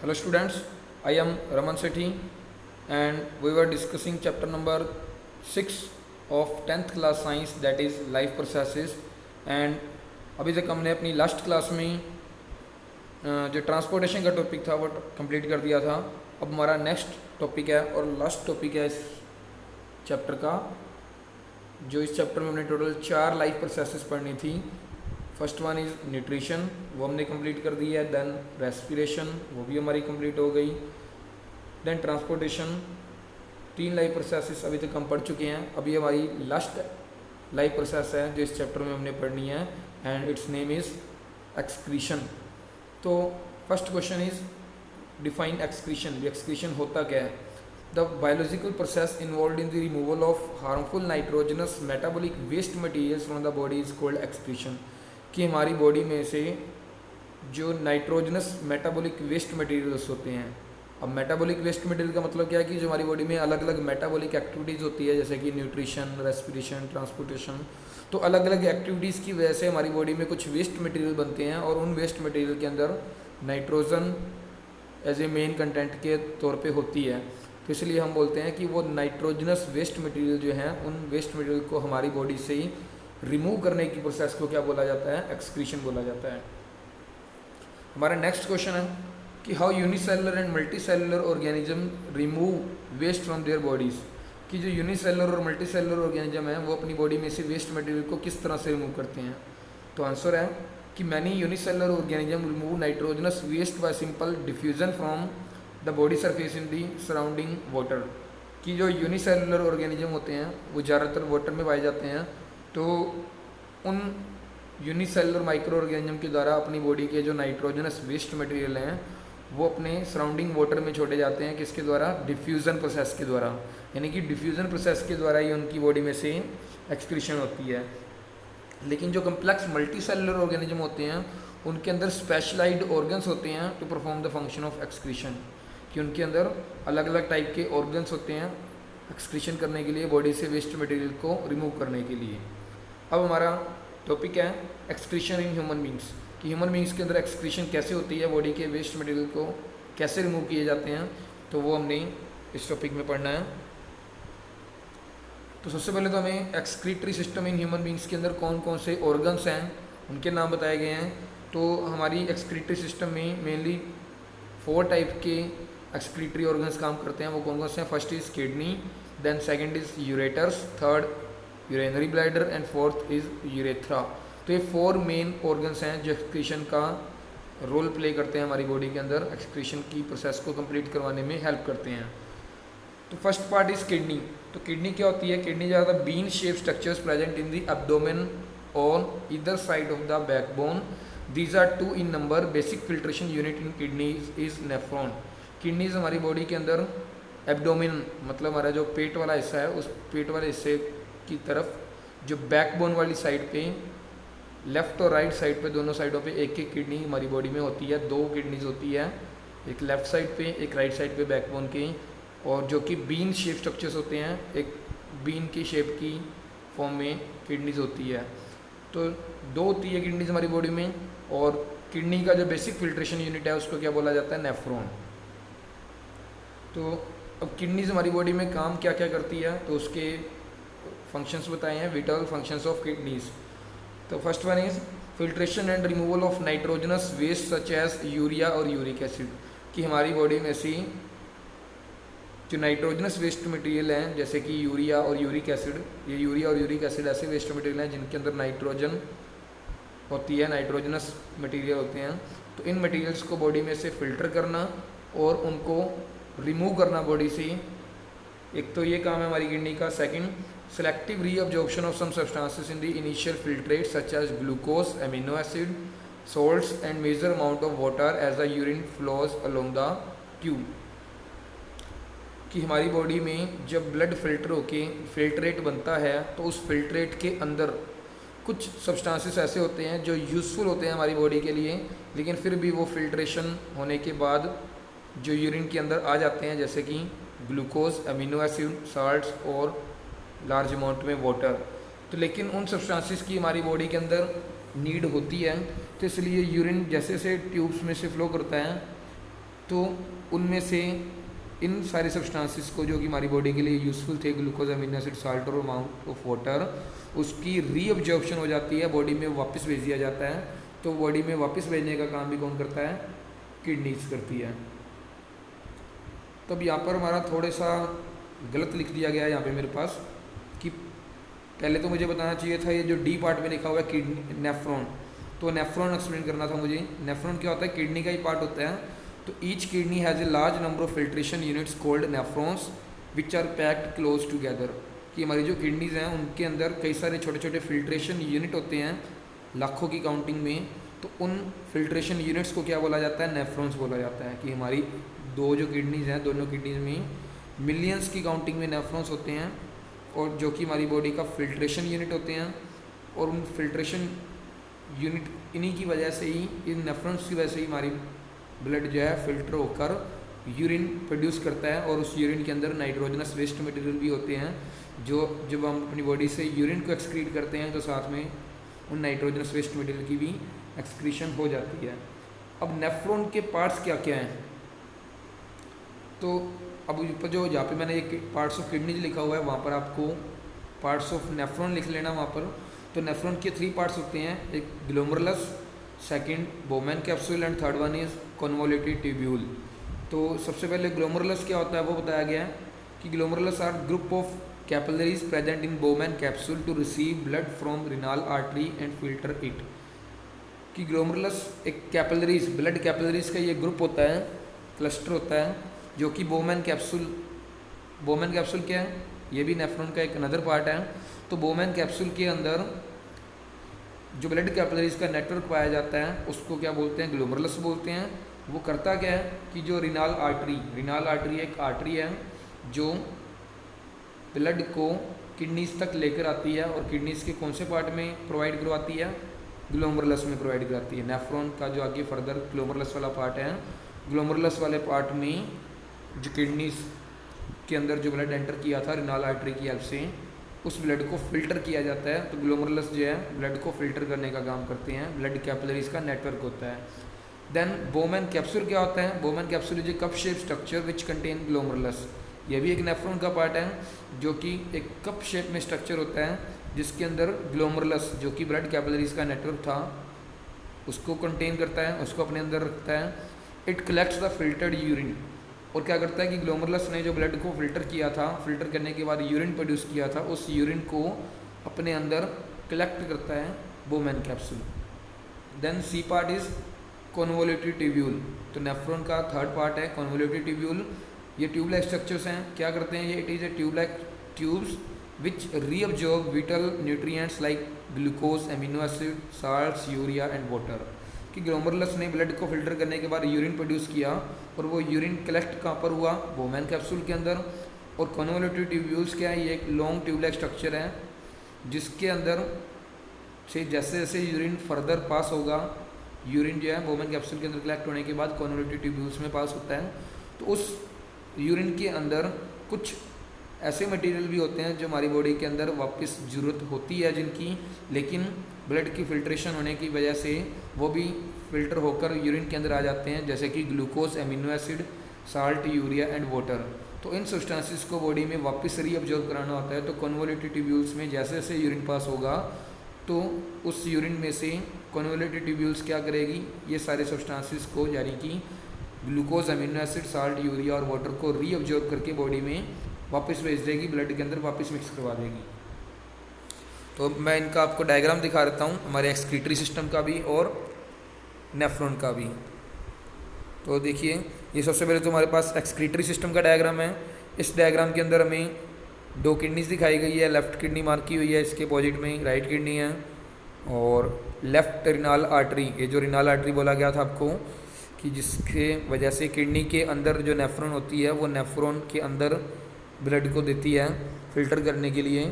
Hello students, I am Raman Sethi and we were discussing chapter number 6 of 10th class science, that is life processes. And अभी तक हमने अपनी last class में जो transportation का topic था वो कंप्लीट कर दिया था। अब हमारा नेक्स्ट टॉपिक है और लास्ट टॉपिक है इस चैप्टर का। जो इस चैप्टर में हमने टोटल 4 लाइफ प्रोसेसेस पढ़नी थी। फर्स्ट वन इज़ न्यूट्रिशन, वो हमने कंप्लीट कर दी है। देन रेस्पिरेशन, वो भी हमारी कंप्लीट हो गई। देन ट्रांसपोर्टेशन, 3 लाइफ प्रोसेसेस अभी तक हम पढ़ चुके हैं। अभी हमारी लास्ट लाइफ प्रोसेस है जो इस चैप्टर में हमने पढ़नी है and its name is excretion. तो first question is define excretion. Excretion होता क्या है? The biological process involve in the removal of harmful nitrogenous metabolic waste materials from the body is called excretion. कि हमारी बॉडी में से जो nitrogenous metabolic waste materials होते हैं। अब मेटाबॉलिक वेस्ट मटेरियल का मतलब क्या है कि जो हमारी बॉडी में अलग अलग मेटाबॉलिक एक्टिविटीज़ होती है, जैसे कि न्यूट्रिशन, रेस्पिरेशन, ट्रांसपोर्टेशन। तो अलग अलग एक्टिविटीज़ की वजह से हमारी बॉडी में कुछ वेस्ट मटेरियल बनते हैं और उन वेस्ट मटेरियल के अंदर nitrogen as a main content के तौर पे होती है। तो इसलिए हम बोलते हैं कि वो नाइट्रोजनस वेस्ट मटेरियल जो हैं, उन वेस्ट मटेरियल को हमारी बॉडी से ही रिमूव करने की प्रोसेस को क्या बोला जाता है? एक्सक्रीशन बोला जाता है। हमारा नेक्स्ट क्वेश्चन है कि how unicellular and multicellular organism remove waste from their bodies. कि जो यूनिसेलुलर और मल्टीसेलुलर ऑर्गेनिज्म है वो अपनी बॉडी में से वेस्ट मटेरियल को किस तरह से रिमूव करते हैं? तो आंसर है कि many unicellular organism remove nitrogenous waste by simple diffusion from the body surface in the surrounding water. कि जो यूनिसेलुलर ऑर्गेनिज्म होते हैं वो ज़्यादातर वाटर में पाए जाते हैं। तो उन यूनिसेलुलर माइक्रो ऑर्गेनिज्म के द्वारा अपनी बॉडी के जो नाइट्रोजनस वेस्ट मटेरियल हैं वो अपने सराउंडिंग वाटर में छोड़े जाते हैं। किसके द्वारा? डिफ्यूज़न प्रोसेस के द्वारा। यानी कि डिफ्यूज़न प्रोसेस के द्वारा ही उनकी बॉडी में से एक्सक्रीशन होती है। लेकिन जो कम्प्लेक्स मल्टीसेलुलर ऑर्गेनिज्म होते हैं उनके अंदर स्पेशलाइज्ड ऑर्गन्स होते हैं to perform the function of excretion. कि उनके अंदर अलग अलग टाइप के ऑर्गन्स होते हैं एक्सक्रीशन करने के लिए, बॉडी से वेस्ट मटेरियल को रिमूव करने के लिए। अब हमारा टॉपिक है एक्सक्रीशन इन ह्यूमन बींग्स। कि ह्यूमन बींग्स के अंदर एक्सक्रीशन कैसे होती है, बॉडी के वेस्ट मटेरियल को कैसे रिमूव किए जाते हैं, तो वो हमने इस टॉपिक में पढ़ना है। तो सबसे पहले तो हमें excretory system in human beings के अंदर कौन कौन से ऑर्गन्स हैं उनके नाम बताए गए हैं। तो हमारी एक्सक्रीटरी सिस्टम में मेनली 4 टाइप के एक्सक्रीटरी ऑर्गन्स काम करते हैं। वो कौन कौन से हैं? First is kidney, then second is ureters, third urinary bladder and fourth is urethra. तो ये 4 मेन ऑर्गन्स हैं जो एक्सक्रीशन का रोल प्ले करते हैं हमारी बॉडी के अंदर, एक्सक्रीशन की प्रोसेस को कंप्लीट करवाने में हेल्प करते हैं। तो फर्स्ट पार्ट इज़ किडनी। तो किडनी क्या होती है? किडनी ज़्यादा bean shape structures present in the abdomen on either side of the backbone. These are 2 in number. Basic filtration unit in kidney is nephron. Kidneys हमारी body के अंदर abdomen मतलब हमारा जो पेट वाला हिस्सा है, उस पेट वाले हिस्से की तरफ जो बैकबोन वाली साइड पे, लेफ़्ट और राइट साइड पे, दोनों साइडों पे एक एक किडनी हमारी बॉडी में होती है। 2 किडनीज होती है, एक लेफ़्ट साइड पे एक राइट साइड पे बैकबोन की, और जो कि बीन शेप स्ट्रक्चर्स होते हैं, एक बीन की शेप की फॉर्म में किडनीज होती है। तो 2 होती है किडनीज हमारी बॉडी में। और किडनी का जो बेसिक फिल्ट्रेशन यूनिट है उसको क्या बोला जाता है? नेफ्रॉन। तो अब किडनीज हमारी बॉडी में काम क्या क्या करती है तो उसके फंक्शंस बताए हैं, विटल फंक्शंस ऑफ किडनीज। तो first one is filtration and removal of nitrogenous waste such as urea और यूरिक एसिड। कि हमारी बॉडी में से जो नाइट्रोजनस वेस्ट मटेरियल हैं जैसे कि यूरिया और यूरिक एसिड, ये यूरिया और यूरिक एसिड ऐसे वेस्ट मटेरियल हैं जिनके अंदर नाइट्रोजन होती है, नाइट्रोजनस मटेरियल होते हैं। तो इन मटेरियल्स को बॉडी में से फ़िल्टर करना और उनको रिमूव करना बॉडी से, एक तो ये काम है हमारी किडनी का। Second, selective reabsorption of some substances in the initial filtrate such as glucose, amino acid, salts and major amount of water as the urine flows along the tube। कि हमारी बॉडी में जब ब्लड फिल्टर होके filtrate बनता है तो उस filtrate के अंदर कुछ सब्सटेंसेस ऐसे होते हैं जो यूज़फुल होते हैं हमारी बॉडी के लिए, लेकिन फिर भी वो फिल्ट्रेशन होने के बाद जो यूरिन के अंदर आ जाते हैं, जैसे कि ग्लूकोज, अमीनो एसिड, साल्ट्स और लार्ज अमाउंट में वाटर। तो लेकिन उन सब्सटेंसेस की हमारी बॉडी के अंदर नीड होती है, तो इसलिए यूरिन जैसे से ट्यूब्स में से फ़्लो करता है तो उनमें से इन सारे सब्सटेंसेस को जो कि हमारी बॉडी के लिए यूज़फुल थे, ग्लूकोज, अमीनो एसिड, साल्ट और अमाउंट ऑफ वाटर, उसकी रीअब्जॉर्प्शन हो जाती है, बॉडी में वापस भेज दिया जाता है। तो बॉडी में वापस भेजने का काम भी कौन करता है? किडनीज करती है। तब यहाँ पर हमारा थोड़ा सा गलत लिख दिया गया है यहाँ पे मेरे पास कि पहले तो मुझे बताना चाहिए था ये जो डी पार्ट में लिखा हुआ है किडनी नेफ्रॉन, तो नेफ्रॉन एक्सप्लेन करना था मुझे। नेफ्रॉन क्या होता है? किडनी का ही पार्ट होता है। तो each kidney has a large number of filtration units called nephrons which are packed close together. कि हमारी जो किडनीज हैं उनके अंदर कई सारे छोटे छोटे फिल्ट्रेशन यूनिट होते हैं, लाखों की काउंटिंग में। तो उन फिल्ट्रेशन यूनिट्स को क्या बोला जाता है? नेफ्रॉन्स बोला जाता है। कि हमारी दो जो किडनीज हैं, दोनों किडनीज में मिलियंस की काउंटिंग में नेफ्रॉन्स होते हैं, और जो कि हमारी बॉडी का फिल्ट्रेशन यूनिट होते हैं। और उन फिल्ट्रेशन यूनिट इन्हीं की वजह से ही, इन नेफ्रॉन्स की वजह से ही हमारी ब्लड जो है फिल्टर होकर यूरिन प्रोड्यूस करता है। और उस यूरिन के अंदर नाइट्रोजनस वेस्ट मटेरियल भी होते हैं, जो जब हम अपनी बॉडी से यूरिन को एक्सक्रीट करते हैं तो साथ में उन नाइट्रोजनस वेस्ट मटेरियल की भी एक्सक्रीशन हो जाती है। अब नेफ्रॉन के पार्ट्स क्या क्या हैं? तो अब ऊपर जो यहाँ पे मैंने एक पार्ट्स ऑफ किडनी लिखा हुआ है, वहाँ पर आपको पार्ट्स ऑफ नेफ्रॉन लिख लेना वहाँ पर। तो नेफ्रॉन के 3 पार्ट्स होते हैं, एक glomerulus, second Bowman capsule and third one is convoluted tubule. तो सबसे पहले ग्लोमेरुलस क्या होता है वो बताया गया है कि glomerulus are group of capillaries present in Bowman capsule to receive blood from renal artery and filter it. कि ग्लोमेरुलस एक कैपिलरीज, ब्लड कैपिलरीज का ये ग्रुप होता है, क्लस्टर होता है, जो कि बोमेन कैप्सूल क्या है? ये भी नेफ्रॉन का एक अनदर पार्ट है। तो बोमेन कैप्सूल के अंदर जो ब्लड कैपिलरीज का नेटवर्क पाया जाता है उसको क्या बोलते हैं? ग्लोमेरुलस बोलते हैं। वो करता क्या है कि जो रिनाल आर्टरी एक आर्टरी है जो ब्लड को किडनीज तक लेकर आती है, और किडनीज के कौन से पार्ट में प्रोवाइड करवाती है? ग्लोमेरुलस में प्रोवाइड कराती है। नेफ्रॉन का जो आगे फर्दर ग्लोमेरुलस वाला पार्ट है, ग्लोमेरुलस वाले पार्ट में जो किडनीज के अंदर जो ब्लड एंटर किया था रिनाल आर्टरी की हेल्प से, उस ब्लड को फिल्टर किया जाता है। तो ग्लोमेरुलस जो है ब्लड को फिल्टर करने का काम करते हैं, ब्लड कैपिलरीज का नेटवर्क होता है। देन बोमेन कैप्सूल क्या होता है? Bowman capsule is a cup shape structure which contain glomerulus. ये भी एक नेफ्रॉन का पार्ट है, जो कि एक कप शेप में स्ट्रक्चर होता है, जिसके अंदर ग्लोमेरुलस जो कि ब्लड कैपिलरीज का नेटवर्क था उसको कंटेन करता है, उसको अपने अंदर रखता है। It collects the filtered urine. और क्या करता है कि ग्लोमेरुलस ने जो ब्लड को फिल्टर किया था, फिल्टर करने के बाद यूरिन प्रोड्यूस किया था, उस यूरिन को अपने अंदर कलेक्ट करता है Bowman capsule. Then C part is convoluted tubule. तो नेफ्रॉन का थर्ड पार्ट है कन्वोल्यूटेड ट्यूब्यूल। ये ट्यूब लाइक स्ट्रक्चर्स हैं। क्या करते हैं ये? It is a tube like tubes which reabsorb vital nutrients like glucose, amino acid, salts, urea and water. कि ग्लोमेरुलस ने ब्लड को फिल्टर करने के बाद यूरिन प्रोड्यूस किया, और वो यूरिन कलेक्ट कहाँ पर हुआ? बोमेन कैप्सूल के अंदर। और कन्वोल्यूटेड ट्यूब्यूल्स क्या है? ये एक लॉन्ग ट्यूब लाइक स्ट्रक्चर है, जिसके अंदर से जैसे जैसे यूरिन फर्दर पास होगा, यूरिन जो है बोमेन कैप्सूल के अंदर कलेक्ट होने के बाद कन्वोल्यूटेड ट्यूब्यूल्स में पास होता है। तो उस यूरिन के अंदर कुछ ऐसे मटेरियल भी होते हैं जो हमारी बॉडी के अंदर वापस ज़रूरत होती है जिनकी, लेकिन ब्लड की फिल्ट्रेशन होने की वजह से वो भी फिल्टर होकर यूरिन के अंदर आ जाते हैं, जैसे कि glucose, amino acid, salt, urea and water. तो इन सब्सटेंसेस को बॉडी में वापस रीअब्जॉर्ब कराना होता है। तो कन्वोल्यूटेड ट्यूब्यूल्स में जैसे जैसे यूरिन पास होगा तो उस यूरिन में से कन्वोल्यूटेड ट्यूब्यूल्स क्या करेगी? ये सारे सब्सटेंसेस को, यानी कि glucose, amino acid, salt, urea और वाटर को रीअब्जॉर्ब करके बॉडी में वापस भेज देगी, ब्लड के अंदर वापस मिक्स करवा देगी। तो मैं इनका आपको डायग्राम दिखा देता हूँ, हमारे एक्सक्रीटरी सिस्टम का भी और नेफ्रॉन का भी। तो देखिए, ये सबसे पहले तो हमारे पास एक्सक्रीटरी सिस्टम का डायग्राम है। इस डायग्राम के अंदर हमें 2 किडनीज दिखाई गई है, लेफ़्ट किडनी मार्क की हुई है, इसके अपोजिट में राइट किडनी है, और लेफ़्ट रिनाल आर्टरी, ये जो रिनाल आर्टरी बोला गया था आपको कि जिसके वजह से किडनी के अंदर जो नेफ्रॉन होती है वो नेफ्रॉन के अंदर ब्लड को देती है फिल्टर करने के लिए।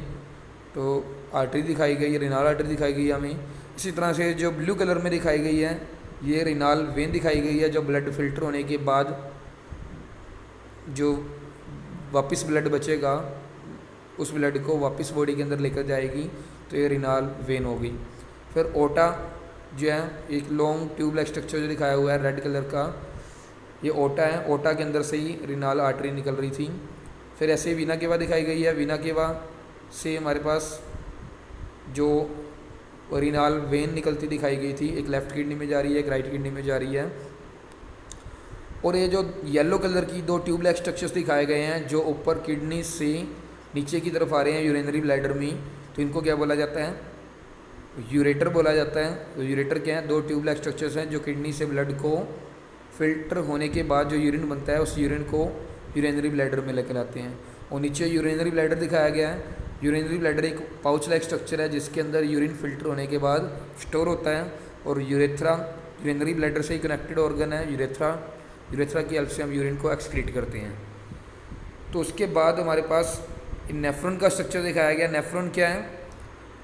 तो आर्टरी दिखाई गई है, रिनाल आर्टरी दिखाई गई है हमें। इसी तरह से जो ब्लू कलर में दिखाई गई है ये रिनाल वेन दिखाई गई है, जो ब्लड फिल्टर होने के बाद जो वापस ब्लड बचेगा उस ब्लड को वापस बॉडी के अंदर लेकर जाएगी, तो ये रिनाल वेन होगी। फिर ओटा जो है एक लॉन्ग ट्यूब लाइक स्ट्रक्चर जो दिखाया हुआ है रेड कलर का, ये ओटा है, ओटा के अंदर से ही रीनाल आर्टरी निकल रही थी। फिर ऐसे वीना केवा दिखाई गई है, वीना केवा से हमारे पास जो रीनाल वेन निकलती दिखाई गई थी, एक लेफ़्ट किडनी में जा रही है, एक राइट किडनी में जा रही है। और ये जो येलो कलर की दो ट्यूबलाइक स्ट्रक्चर्स दिखाए गए हैं जो ऊपर किडनी से नीचे की तरफ आ रहे हैं यूरिनरी ब्लैडर में, तो इनको क्या बोला जाता है? यूरेटर बोला जाता है। तो यूरेटर क्या है? दो ट्यूबलाइक स्ट्रक्चर्स हैं जो किडनी से ब्लड को फिल्टर होने के बाद जो यूरिन बनता है उस यूरिन को यूरिनरी ब्लैडर में लेकर आते हैं। और नीचे यूरिनरी ब्लैडर दिखाया गया है। यूरिनरी ब्लैडर एक पाउच लाइक स्ट्रक्चर है जिसके अंदर यूरिन फिल्टर होने के बाद स्टोर होता है। और यूरेथ्रा यूरिनरी ब्लैडर से ही कनेक्टेड ऑर्गन है। यूरेथ्रा की हेल्प से हम यूरिन को एक्सक्रीट करते हैं। तो उसके बाद हमारे पास नेफ्रॉन का स्ट्रक्चर दिखाया गया। नेफ्रॉन क्या है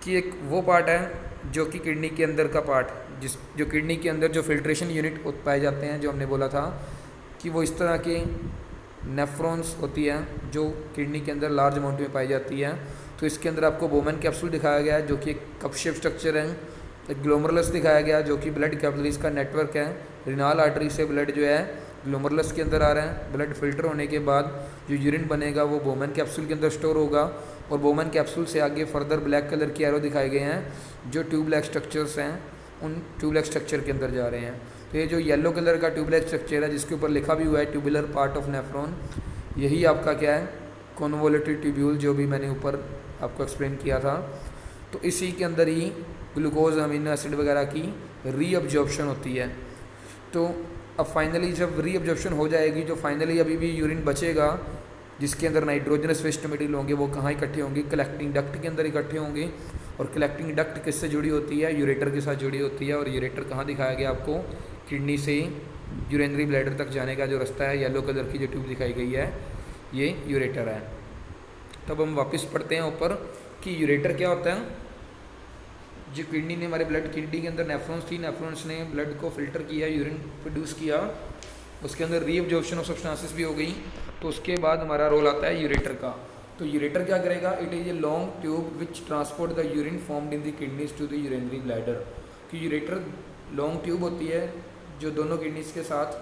कि एक वो पार्ट है जो कि किडनी के अंदर का पार्ट, जो किडनी के अंदर जो फिल्ट्रेशन यूनिट पाए जाते हैं, जो हमने बोला था कि वो इस तरह के नेफ्रॉन्स होती हैं जो किडनी के अंदर लार्ज अमाउंट में पाई जाती है। तो इसके अंदर आपको बोमन कैप्सूल दिखाया गया है जो कि एक कप शेप स्ट्रक्चर है। एक ग्लोमरुलस दिखाया गया जो कि ब्लड कैपिलरीज का नेटवर्क है। रिनाल आर्टरी से ब्लड जो है ग्लोमरुलस के अंदर आ रहा है। ब्लड फिल्टर होने के बाद जो यूरिन बनेगा वो बोमन कैप्सूल के अंदर स्टोर होगा। और बोमन कैप्सूल से आगे फर्दर ब्लैक कलर की एरो दिखाए गए हैं जो ट्यूबलाइक स्ट्रक्चर्स हैं, उन ट्यूबलाइक स्ट्रक्चर के अंदर जा रहे हैं। तो ये जो येलो कलर का ट्यूबलाइक स्ट्रक्चर है जिसके ऊपर लिखा भी हुआ है ट्यूबुलर पार्ट ऑफ नेफ्रॉन, यही आपका क्या है? कॉन्वोल्यूटेड ट्यूब्यूल, जो भी मैंने ऊपर आपको एक्सप्लेन किया था। तो इसी के अंदर ही ग्लूकोज अमीनो एसिड वगैरह की रीअब्जॉर्प्शन होती है। तो अब फाइनली जब रीअब्जॉर्प्शन हो जाएगी, जो फाइनली अभी भी यूरिन बचेगा जिसके अंदर नाइट्रोजनस वेस्ट मटेरियल होंगे, वो कहाँ इकट्ठे होंगे? कलेक्टिंग डक्ट के अंदर इकट्ठे होंगे। और कलेक्टिंग डक्ट किससे जुड़ी होती है? यूरेटर के साथ जुड़ी होती है। और यूरेटर कहाँ दिखाया गया आपको? किडनी से यूरिनरी ब्लैडर तक जाने का जो रास्ता है, येलो कलर की जो ट्यूब दिखाई गई है, ये यूरेटर है। तब हम वापस पढ़ते हैं ऊपर कि यूरेटर क्या होता है। जो किडनी ने हमारे ब्लड, किडनी के अंदर नेफ्रॉन्स थी, नेफ्रॉन्स ने ब्लड को फिल्टर किया, यूरिन प्रोड्यूस किया, उसके अंदर रीअब्जॉर्प्शन ऑफ सब्सटेंसेस भी हो गई। तो उसके बाद हमारा रोल आता है यूरेटर का। तो यूरेटर क्या करेगा? It is a long tube which transport the urine formed in the kidneys to the urinary bladder. कि यूरेटर लॉन्ग ट्यूब होती है जो दोनों किडनीज के साथ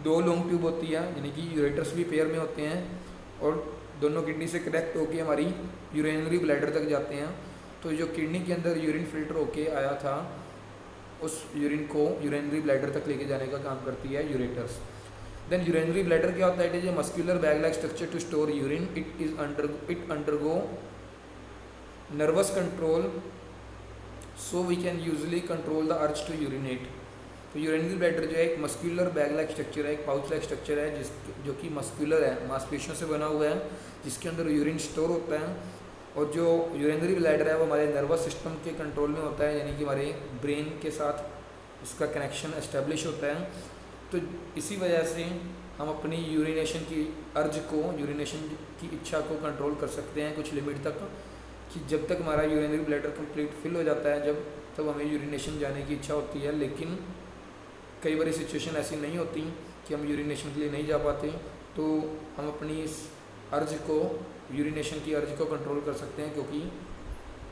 दो लॉन्ग ट्यूब होती है, यानी कि यूरेटर्स भी पेयर में होते हैं और दोनों किडनी से कनेक्ट होकर हमारी यूरिनरी ब्लैडर तक जाते हैं। तो जो किडनी के अंदर यूरिन फिल्टर होके आया था उस यूरिन को यूरिनरी ब्लैडर तक लेके जाने का काम करती है यूरेटर्स। देन यूरिनरी ब्लैडर क्या होता है? It is a muscular bag like structure to store urine. It undergo nervous control so we can usually control the urge to urinate. तो यूरिनरी ब्लैडर जो है एक मस्कुलर बैग लाइक स्ट्रक्चर है, एक pouch like structure है जो कि muscular है, मांसपेशियों से बना हुआ है, जिसके अंदर यूरिन स्टोर होता है। और जो यूरिनरी ब्लैडर है वो हमारे नर्वस सिस्टम के कंट्रोल में होता है, यानी कि हमारे ब्रेन के साथ उसका कनेक्शन एस्टेब्लिश होता है। तो इसी वजह से हम अपनी यूरिनेशन की अर्ज को, यूरिनेशन की इच्छा को कंट्रोल कर सकते हैं कुछ लिमिट तक, कि जब तक हमारा यूरिनरी ब्लैडर कंप्लीट फिल हो जाता है तब हमें यूरिनेशन जाने की इच्छा होती है। लेकिन कई बार सिचुएशन ऐसी नहीं होती कि हम यूरिनेशन के लिए नहीं जा पाते, तो हम अपनी इस अर्ज को, यूरिनेशन की अर्ज को कंट्रोल कर सकते हैं, क्योंकि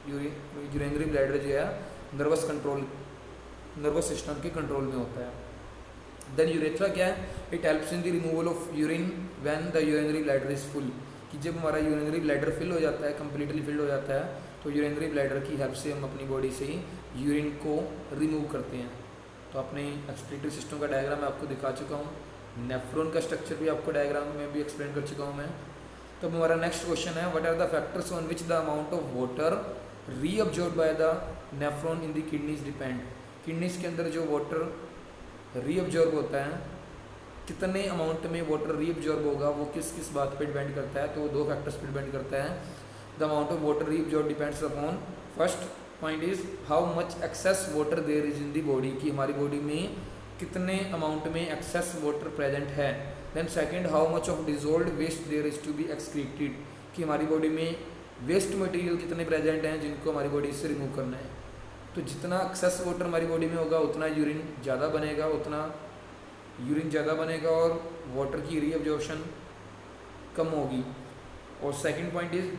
यूरिनरी ब्लैडर जो है नर्वस सिस्टम के कंट्रोल में होता है। देन यूरेथ्रा क्या है? It helps in the removal of urine when the urinary bladder is full. कि जब हमारा यूरिनरी ब्लैडर फिल हो जाता है, कंप्लीटली फिल हो जाता है, तो यूरिनरी ब्लैडर की हेल्प से हम अपनी बॉडी से यूरिन को रिमूव करते हैं। तो अपने एक्सक्रीटरी सिस्टम का डायग्राम मैं आपको दिखा चुका हूँ, नेफ्रॉन का स्ट्रक्चर भी आपको डायग्राम में भी एक्सप्लेन कर चुका हूँ मैं। तो हमारा नेक्स्ट क्वेश्चन है, what are the factors on which the amount of water reabsorbed by the nephron in the kidneys depend. Kidneys के अंदर जो वाटर रीअब्जॉर्ब होता है, कितने अमाउंट में वाटर रीअब्जॉर्ब होगा, वो किस किस बात पे डिपेंड करता है? तो दो फैक्टर्स पे डिपेंड करता है। The amount of water reabsorb depends upon, first point is how much excess water there is in the body, कि हमारी बॉडी में कितने अमाउंट में एक्सेस वाटर प्रेजेंट है। Then second, how much of dissolved waste there is to be excreted, कि हमारी body में waste material कितने प्रेजेंट हैं जिनको हमारी बॉडी से रिमूव करना है। तो जितना एक्सेस वाटर हमारी बॉडी में होगा उतना यूरिन ज़्यादा बनेगा और वाटर की रीअब्जॉर्प्शन कम होगी। और second point is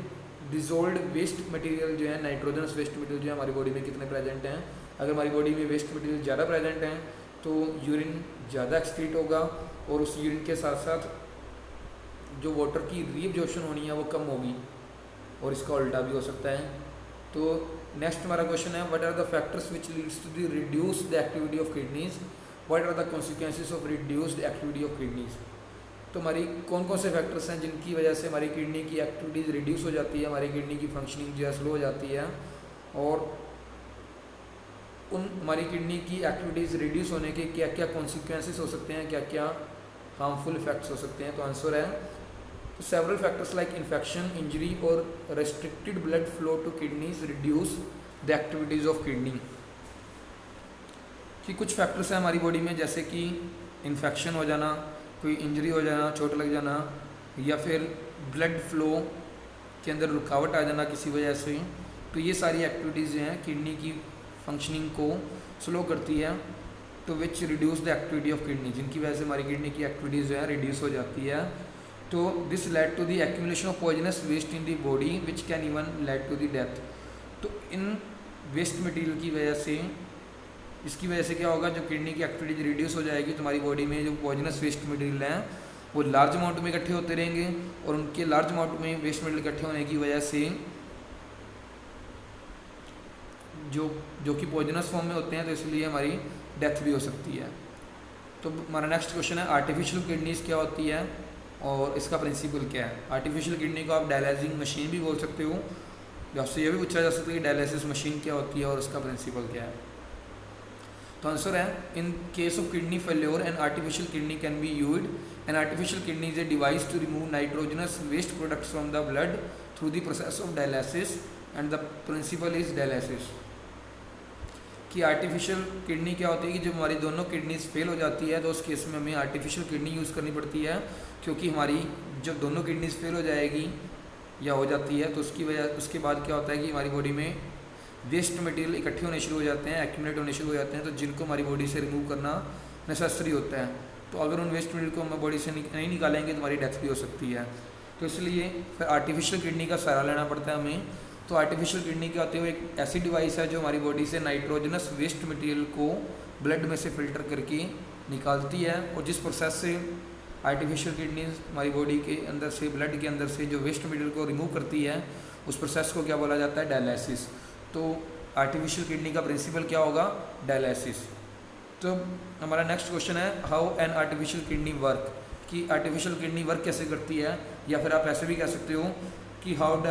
dissolved waste material जो है, नाइट्रोजनस वेस्ट मटेरियल जो है हमारी बॉडी में कितने प्रेजेंट हैं। अगर हमारी बॉडी में वेस्ट मटेरियल ज़्यादा प्रेजेंट हैं तो यूरिन ज़्यादा एक्सक्रीट होगा और उस यूरिन के साथ साथ जो वाटर की रीअब्जॉर्प्शन होनी है वो कम होगी, और इसका उल्टा भी हो सकता है। तो नेक्स्ट हमारा क्वेश्चन है, what are the factors which leads to the reduce the activity of kidneys, what are the consequences of reduced activity of kidneys. तो हमारी कौन कौन से फैक्टर्स हैं जिनकी वजह से हमारी किडनी की एक्टिविटीज़ रिड्यूस हो जाती है, हमारी किडनी की फंक्शनिंग जो है स्लो हो जाती है, और उन हमारी किडनी की एक्टिविटीज़ रिड्यूस होने के क्या क्या कॉन्सिक्वेंसेस हो सकते हैं, क्या क्या हार्मफुल इफेक्ट्स हो सकते हैं। तो आंसर है, तो several factors like infection, injury और restricted blood flow to kidneys reduce the activities of kidney. कि कुछ फैक्टर्स हैं हमारी बॉडी में, जैसे कि इन्फेक्शन हो जाना, कोई इंजरी हो जाना, चोट लग जाना, या फिर ब्लड फ्लो के अंदर रुकावट आ जाना किसी वजह से। तो ये सारी एक्टिविटीज़ जो हैं किडनी की फंक्शनिंग को स्लो करती है, तो which reduce the activity of kidney, जिनकी वजह से हमारी किडनी की एक्टिविटीज़ जो है रिड्यूस हो जाती है। तो this led to the accumulation of poisonous waste in the body which can even lead to the death. तो इन वेस्ट मटेरियल की वजह से, इसकी वजह से क्या होगा, जब किडनी की एक्टिविटी रिड्यूस हो जाएगी तो हमारी बॉडी में जो पॉइजनस वेस्ट मटेरियल हैं वो लार्ज अमाउंट में इकट्ठे होते रहेंगे, और उनके लार्ज अमाउंट में वेस्ट मटेरियल इकट्ठे होने की वजह से जो कि पॉइजनस फॉर्म में होते हैं, तो इसलिए हमारी डेथ भी हो सकती है। तो हमारा नेक्स्ट क्वेश्चन है, आर्टिफिशियल किडनीज क्या होती है और इसका प्रिंसिपल क्या है। आर्टिफिशियल किडनी को आप डायलिसिस मशीन भी बोल सकते हो, आपसे यह भी पूछा जा सकता है कि डायलिसिस मशीन क्या होती है और उसका प्रिंसिपल क्या है। तो आंसर है, in case of kidney failure an artificial kidney can be used. An artificial kidney is a device to remove nitrogenous waste products from the blood through the process of dialysis and the principle is dialysis. कि artificial kidney क्या होती है, कि जब हमारी दोनों kidneys fail हो जाती है तो उस केस में हमें आर्टिफिशियल किडनी यूज़ करनी पड़ती है, क्योंकि हमारी जब दोनों किडनीज फेल हो जाएगी या हो जाती है तो उसके बाद क्या होता है कि हमारी बॉडी में वेस्ट मटेरियल इकट्ठे होने शुरू हो जाते हैं, एक्यूमुलेट होने शुरू हो जाते हैं, तो जिनको हमारी बॉडी से रिमूव करना नेसेसरी होता है। तो अगर उन वेस्ट मटेरियल को हम बॉडी से नहीं निकालेंगे तो हमारी डेथ भी हो सकती है। तो इसलिए फिर आर्टिफिशियल किडनी का सहारा लेना पड़ता है हमें। तो आर्टिफिशियल किडनी क्या होती है, वो एक ऐसी डिवाइस है जो हमारी बॉडी से नाइट्रोजनस वेस्ट मटेरियल को ब्लड में से फिल्टर करके निकालती है, और जिस प्रोसेस से आर्टिफिशियल किडनी हमारी बॉडी के अंदर से, ब्लड के अंदर से जो वेस्ट मटेरियल को रिमूव करती है, उस प्रोसेस को क्या बोला जाता है, डायलिसिस। तो आर्टिफिशियल किडनी का प्रिंसिपल क्या होगा, डायलिसिस। तो हमारा नेक्स्ट क्वेश्चन है, how an artificial kidney work. कि आर्टिफिशियल किडनी वर्क कैसे करती है, या फिर आप ऐसे भी कह सकते हो कि how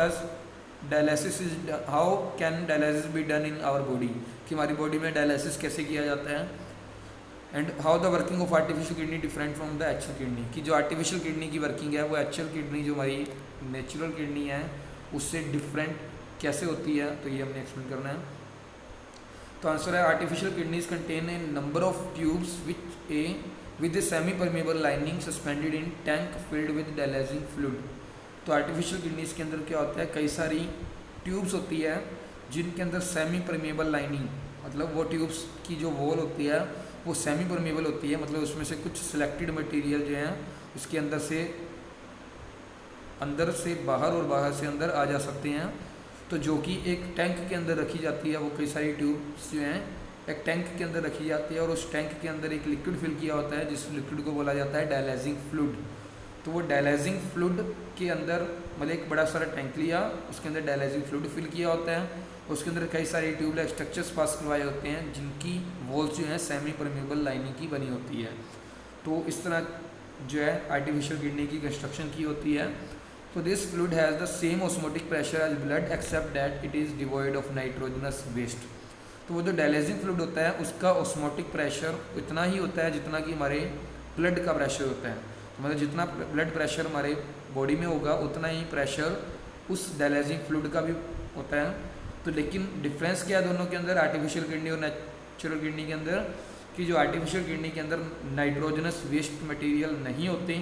can dialysis be done in our body, कि हमारी बॉडी में डायलिसिस कैसे किया जाता है। And how the working of artificial kidney different from the actual kidney, कि जो आर्टिफिशियल किडनी की वर्किंग है वो एक्चुअल किडनी जो हमारी नेचुरल किडनी है उससे डिफरेंट कैसे होती है, तो ये हमने एक्सप्लेन करना है। तो आंसर है, artificial kidneys contain a number of tubes with a semi permeable lining suspended in tank filled with dialysing fluid. तो आर्टिफिशियल किडनीज के अंदर क्या होता है, कई सारी ट्यूब्स होती है जिनके अंदर सेमी परमेबल लाइनिंग, मतलब वो ट्यूब्स की जो वॉल होती है वो सेमी परमेबल होती है, मतलब उसमें से कुछ सिलेक्टेड मटेरियल जो है उसके अंदर से बाहर और बाहर से अंदर आ जा सकते हैं। तो जो कि एक टैंक के अंदर रखी जाती है, वो कई सारी ट्यूब्स जो हैं एक टैंक के अंदर रखी जाती है, और उस टैंक के अंदर एक लिक्विड फिल किया होता है जिस लिक्विड को बोला जाता है डायलिसिंग फ्लूइड। तो वो डायलिसिंग फ्लूइड के अंदर मतलब एक बड़ा सारा टैंक लिया, उसके अंदर डायलिसिंग फ्लूइड फिल किया होता है, उसके अंदर कई सारे ट्यूबलाइक स्ट्रक्चर्स पास करवाए होते हैं जिनकी वॉल्स जो हैं सेमी परमेबल लाइनिंग की बनी होती है। तो इस तरह जो है आर्टिफिशियल किडनी की कंस्ट्रक्शन की होती है। तो this fluid has the same osmotic pressure as blood except that it is devoid of nitrogenous waste. तो वो जो डायलिसिंग फ्लूइड होता है उसका ऑस्मोटिक प्रेशर उतना ही होता है जितना कि हमारे ब्लड का प्रेशर होता है। तो मतलब जितना ब्लड प्रेशर हमारे बॉडी में होगा उतना ही प्रेशर उस डायलिसिंग फ्लूइड का भी होता है। तो लेकिन डिफरेंस क्या है दोनों के अंदर, आर्टिफिशियल किडनी और नेचुरल किडनी के अंदर, कि जो आर्टिफिशियल किडनी के अंदर नाइट्रोजनस वेस्ट मटेरियल नहीं होते,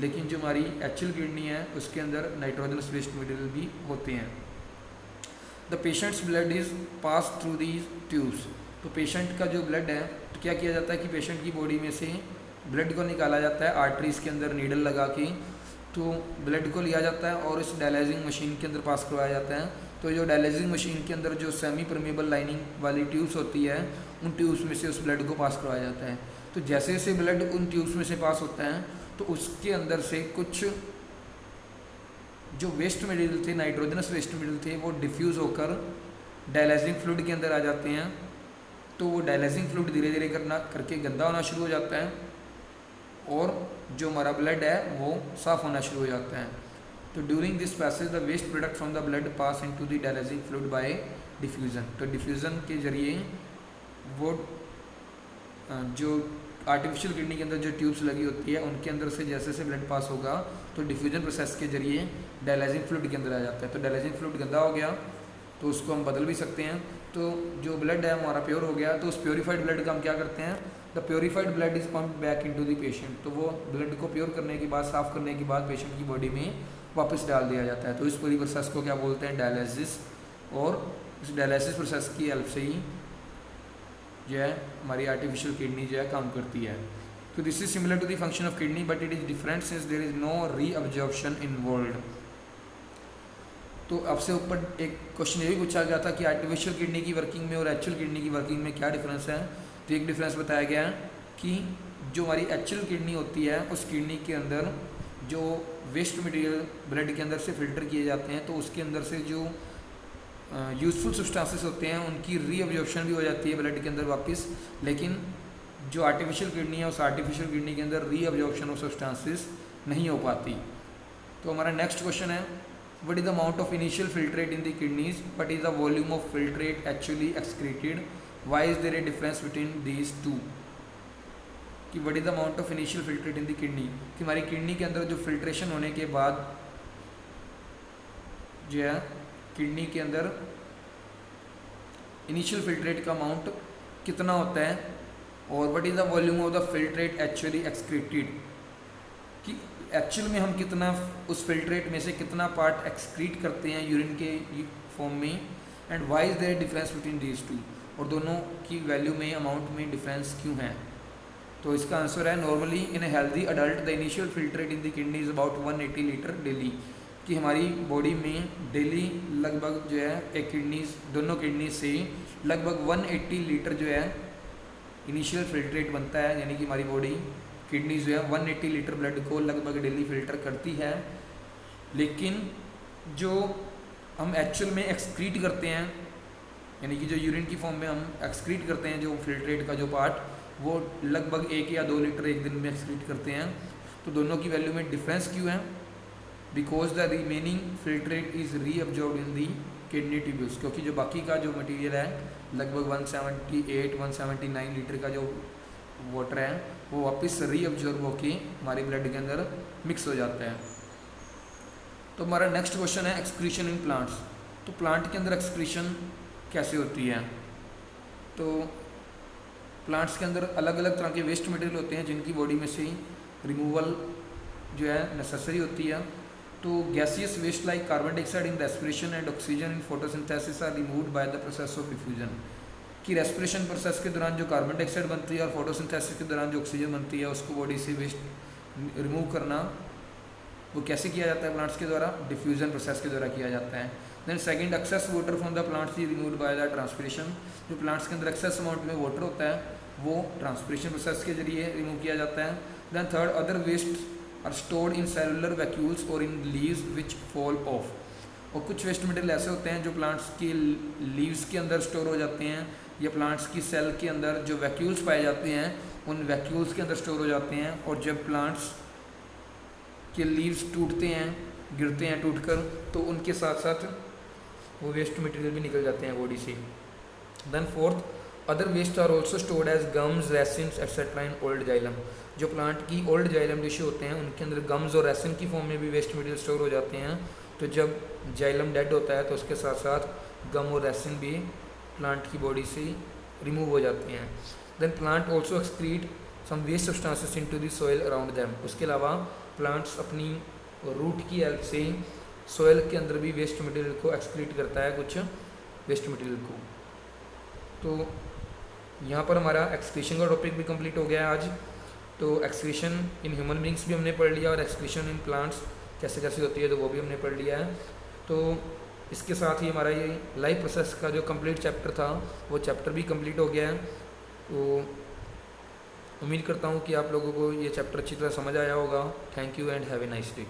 लेकिन जो हमारी एक्चुअल किडनी है उसके अंदर नाइट्रोजनस वेस्ट मटेरियल भी होते हैं। The patients blood is pass through these tubes. तो पेशेंट का जो ब्लड है तो क्या किया जाता है कि पेशेंट की बॉडी में से ब्लड को निकाला जाता है आर्टरीज़ के अंदर नीडल लगा के, तो ब्लड को लिया जाता है और इस डायलिसिंग मशीन के अंदर पास करवाया जाता है। तो जो डायलिसिंग मशीन के अंदर जो सेमी परमेबल लाइनिंग वाली ट्यूब्स होती है उन ट्यूब्स में से उस ब्लड को पास करवाया जाता है। तो जैसे जैसे ब्लड उन ट्यूब्स में से पास होता है तो उसके अंदर से कुछ जो वेस्ट मटेरियल थे, नाइट्रोजनस वेस्ट मटेरियल थे, वो डिफ्यूज़ होकर डायलाइजिंग फ्लूइड के अंदर आ जाते हैं। तो वो डायलाइजिंग फ्लूइड धीरे धीरे करके गंदा होना शुरू हो जाता है और जो हमारा ब्लड है वो साफ़ होना शुरू हो जाता है। तो during this passage the waste product from the blood pass into the dialysing fluid by diffusion. तो डिफ्यूज़न के जरिए वो जो आर्टिफिशियल किडनी के अंदर जो ट्यूब्स लगी होती है उनके अंदर से जैसे जैसे ब्लड पास होगा तो डिफ्यूजन प्रोसेस के जरिए डायलाइजिंग फ्लूइड के अंदर आ जाता है। तो डायलाइजिंग फ्लूइड गंदा हो गया तो उसको हम बदल भी सकते हैं। तो जो ब्लड है हमारा प्योर हो गया, तो उस प्योरीफाइड ब्लड का हम क्या करते हैं, the purified blood is pumped back into the patient. तो वो ब्लड को प्योर करने के बाद, साफ़ करने के बाद पेशेंट की बॉडी में वापस डाल दिया जाता है। तो इस पूरी प्रोसेस को क्या बोलते हैं, डायलिसिस। और इस डायलिसिस प्रोसेस की हेल्प से ही जो है हमारी आर्टिफिशियल किडनी जो है काम करती है। तो this is similar to the function of kidney but it is different since there is no reabsorption involved. तो आपसे ऊपर एक क्वेश्चन ये भी पूछा गया था कि आर्टिफिशियल किडनी की वर्किंग में और एक्चुअल किडनी की वर्किंग में क्या डिफरेंस है। तो एक डिफरेंस बताया गया है कि जो हमारी एक्चुअल किडनी होती है उस किडनी के अंदर जो वेस्ट मटेरियल ब्लड के अंदर से फिल्टर किए जाते हैं तो उसके अंदर से जो यूज़फुल सब्सटेंसेस होते हैं उनकी रीअब्जॉर्प्शन भी हो जाती है ब्लड के अंदर वापस। लेकिन जो आर्टिफिशियल किडनी है उस आर्टिफिशियल किडनी के अंदर रीअब्जॉर्प्शन ऑफ सब्सटेंसेस नहीं हो पाती। तो हमारा नेक्स्ट क्वेश्चन है, what is the amount of initial filtrate in the kidneys, what is the volume of filtrate actually excreted, why is there a difference between these two। कि what is the amount of initial filtrate in the kidney, कि हमारी kidney के अंदर जो filtration होने के बाद जो है किडनी के अंदर इनिशियल फिल्ट्रेट का अमाउंट कितना होता है, और what is the volume of the filtrate actually excreted, कि एक्चुअल में हम कितना उस फिल्ट्रेट में से कितना पार्ट एक्सक्रीट करते हैं यूरिन के फॉर्म में, and why is there difference between these two, और दोनों की वैल्यू में अमाउंट में डिफरेंस क्यों है। तो इसका आंसर है, normally in a healthy adult the initial filtrate in the kidney is about 180 litre daily, कि हमारी बॉडी में डेली लगभग जो है एक किडनीज दोनों किडनी से लगभग 180 लीटर जो है इनिशियल फिल्ट्रेट बनता है, यानी कि हमारी बॉडी किडनी जो है 180 लीटर ब्लड को लगभग डेली फिल्टर करती है। लेकिन जो हम एक्चुअल में एक्सक्रीट करते हैं, यानी कि जो यूरिन की फॉर्म में हम एक्सक्रीट करते हैं जो फिल्ट्रेट का जो पार्ट, वो लगभग 1 या 2 लीटर एक दिन में एक्सक्रीट करते हैं। तो दोनों की वैल्यू में डिफरेंस क्यों है, because the remaining filtrate is reabsorbed in the kidney tubules, क्योंकि जो बाकी का जो मटेरियल है लगभग 178-179 लीटर का जो वाटर है वो वापस रीअब्जॉर्ब होके हमारे ब्लड के अंदर मिक्स हो जाता है। तो हमारा नेक्स्ट क्वेश्चन है एक्सक्रीशन इन प्लांट्स। तो प्लांट के अंदर एक्सक्रीशन कैसे होती है। तो प्लांट्स के अंदर अलग अलग तरह के वेस्ट मटेरियल होते हैं जिनकी बॉडी में से रिमूवल जो है नेसेसरी होती है। तो gaseous waste like carbon dioxide in respiration and oxygen in photosynthesis are removed by the process of diffusion, कि रेस्पिरेशन प्रोसेस के दौरान जो कार्बन डाइऑक्साइड बनती है और फोटोसिंथेसिस के दौरान जो ऑक्सीजन बनती है उसको बॉडी से वेस्ट रिमूव करना वो कैसे किया जाता है प्लांट्स के द्वारा, डिफ्यूजन प्रोसेस के द्वारा किया जाता है। Then second, excess water from the plants is removed by the transpiration, जो प्लांट्स के अंदर एक्सेस अमाउंट में वाटर होता है वो ट्रांसपिरेशन प्रोसेस के जरिए रिमूव किया जाता है। Then third, other waste are stored in cellular vacuoles और in leaves which fall off, और कुछ वेस्ट मटेरियल ऐसे होते हैं जो प्लांट्स की लीव्स के अंदर स्टोर हो जाते हैं या प्लांट्स की सेल के अंदर जो वैक्यूल्स पाए जाते हैं उन वैक्यूल्स के अंदर स्टोर हो जाते हैं, और जब प्लांट्स के लीव्स टूटते हैं, गिरते हैं टूटकर, तो उनके साथ साथ वो वेस्ट मटेरियल भी निकल जाते हैं बॉडी से। Then fourth, other waste are also stored as gums, resins etcetera in old xylem, जो प्लांट की ओल्ड जाइलम टिश्यू होते हैं उनके अंदर गम्स और रेसिन की फॉर्म में भी वेस्ट मटेरियल स्टोर हो जाते हैं। तो जब जाइलम डेड होता है तो उसके साथ साथ गम और रेसिन भी प्लांट की बॉडी से रिमूव हो जाते हैं। Then plant also excrete some waste substances into the soil around them, उसके अलावा प्लांट्स अपनी रूट की हेल्प से सॉइल के अंदर भी वेस्ट मटेरियल को एक्सक्रीट करता है, कुछ वेस्ट मटेरियल को। तो यहाँ पर हमारा एक्सक्रीशन का टॉपिक भी कंप्लीट हो गया है आज। तो एक्सक्रीशन इन ह्यूमन बींग्स भी हमने पढ़ लिया और एक्सक्रीशन इन प्लांट्स कैसे कैसे होती है तो वो भी हमने पढ़ लिया है। तो इसके साथ ही हमारा ये लाइफ प्रोसेस का जो कंप्लीट चैप्टर था वो चैप्टर भी कंप्लीट हो गया है। तो उम्मीद करता हूँ कि आप लोगों को ये चैप्टर अच्छी तरह समझ आया होगा। Thank you and have a nice day.